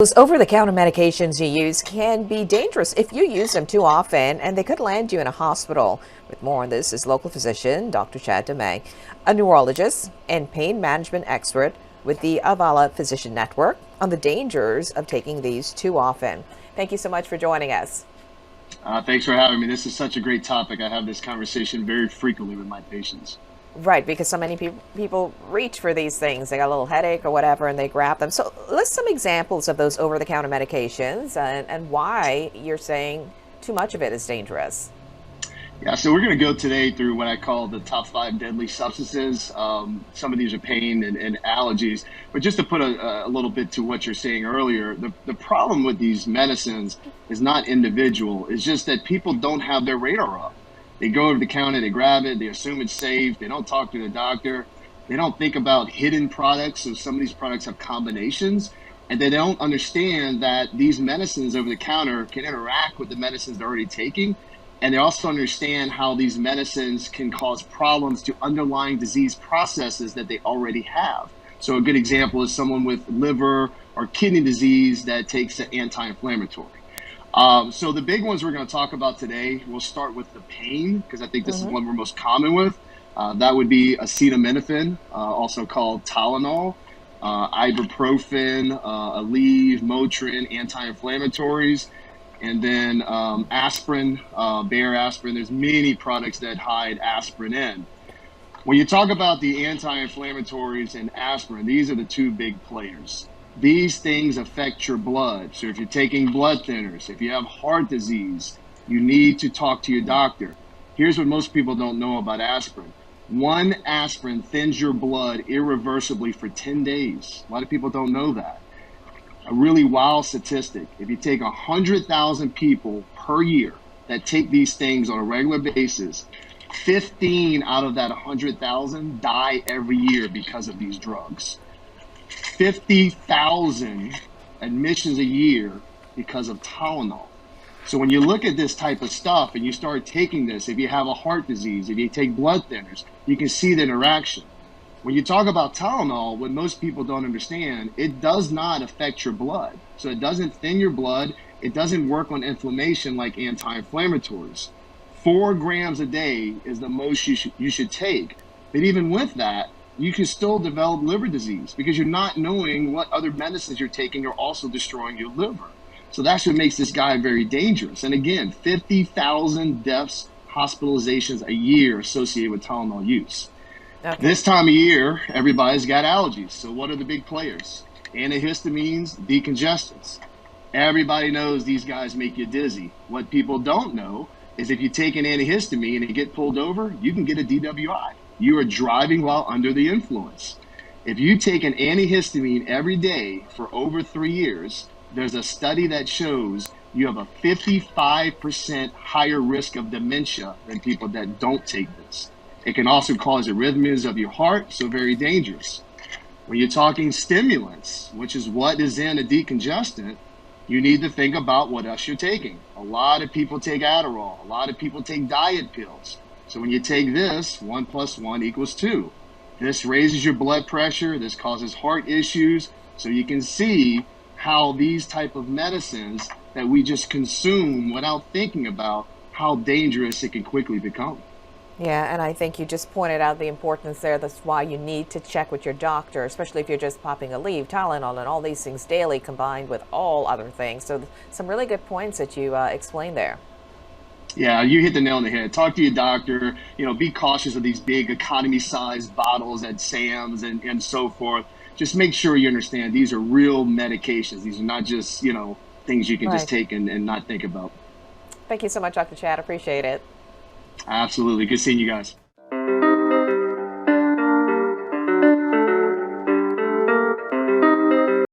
Those over-the-counter medications you use can be dangerous if you use them too often, and they could land you in a hospital. With more on this is local physician Dr. Chad DeMay, a neurologist and pain management expert with the Avala Physician Network, on the dangers of taking these too often. Thank you so much for joining us. Thanks for having me. This is such a great topic. I have this conversation very frequently with my patients. Right, because so many people reach for these things. They got a little headache or whatever and they grab them. So list some examples of those over-the-counter medications and why you're saying too much of it is dangerous. Yeah, so we're going to go today through what I call the top 5 deadly substances. Some of these are pain and allergies, but just to put a little bit to what you're saying earlier, the problem with these medicines is not individual. It's just that people don't have their radar up. They go over the counter, they grab it, they assume it's safe, they don't talk to the doctor, they don't think about hidden products. So some of these products have combinations, and they don't understand that these medicines over the counter can interact with the medicines they're already taking. And they also understand how these medicines can cause problems to underlying disease processes that they already have. So a good example is someone with liver or kidney disease that takes an anti-inflammatory. So the big ones we're going to talk about today, we'll start with the pain, because I think this is one we're most common with. That would be acetaminophen, also called Tylenol, ibuprofen, Aleve, Motrin, anti-inflammatories, and then aspirin, Bayer aspirin. There's many products that hide aspirin in. When you talk about the anti-inflammatories and aspirin, these are the two big players. These things affect your blood. So if you're taking blood thinners, if you have heart disease, you need to talk to your doctor. Here's what most people don't know about aspirin. One aspirin thins your blood irreversibly for 10 days. A lot of people don't know that. A really wild statistic. If you take 100,000 people per year that take these things on a regular basis, 15 out of that 100,000 die every year because of these drugs. 50,000 admissions a year because of Tylenol. So when you look at this type of stuff and you start taking this, if you have a heart disease, if you take blood thinners, you can see the interaction. When you talk about Tylenol, what most people don't understand, it does not affect your blood. So it doesn't thin your blood. It doesn't work on inflammation like anti-inflammatories. 4 grams a day is the most you should take. But even with that, you can still develop liver disease because you're not knowing what other medicines you're taking are also destroying your liver. So that's what makes this guy very dangerous. And again, 50,000 deaths, hospitalizations a year associated with Tylenol use. Okay. This time of year, everybody's got allergies. So what are the big players? Antihistamines, decongestants. Everybody knows these guys make you dizzy. What people don't know is if you take an antihistamine and get pulled over, you can get a DWI. You are driving while under the influence. If you take an antihistamine every day for over 3 years, there's a study that shows you have a 55% higher risk of dementia than people that don't take this. It can also cause arrhythmias of your heart, so very dangerous. When you're talking stimulants, which is what is in a decongestant, you need to think about what else you're taking. A lot of people take Adderall. A lot of people take diet pills. So when you take this, 1 + 1 = 2. This raises your blood pressure. This causes heart issues. So you can see how these type of medicines that we just consume without thinking about how dangerous it can quickly become. Yeah, and I think you just pointed out the importance there. That's why you need to check with your doctor, especially if you're just popping Aleve, Tylenol, and all these things daily combined with all other things. So some really good points that you explained there. Yeah, you hit the nail on the head. Talk to your doctor. Be cautious of these big economy-sized bottles at Sam's and so forth. Just make sure you understand these are real medications. These are not just, things you can just Right. take and not think about. Thank you so much, Dr. Chad. Appreciate it. Absolutely. Good seeing you guys.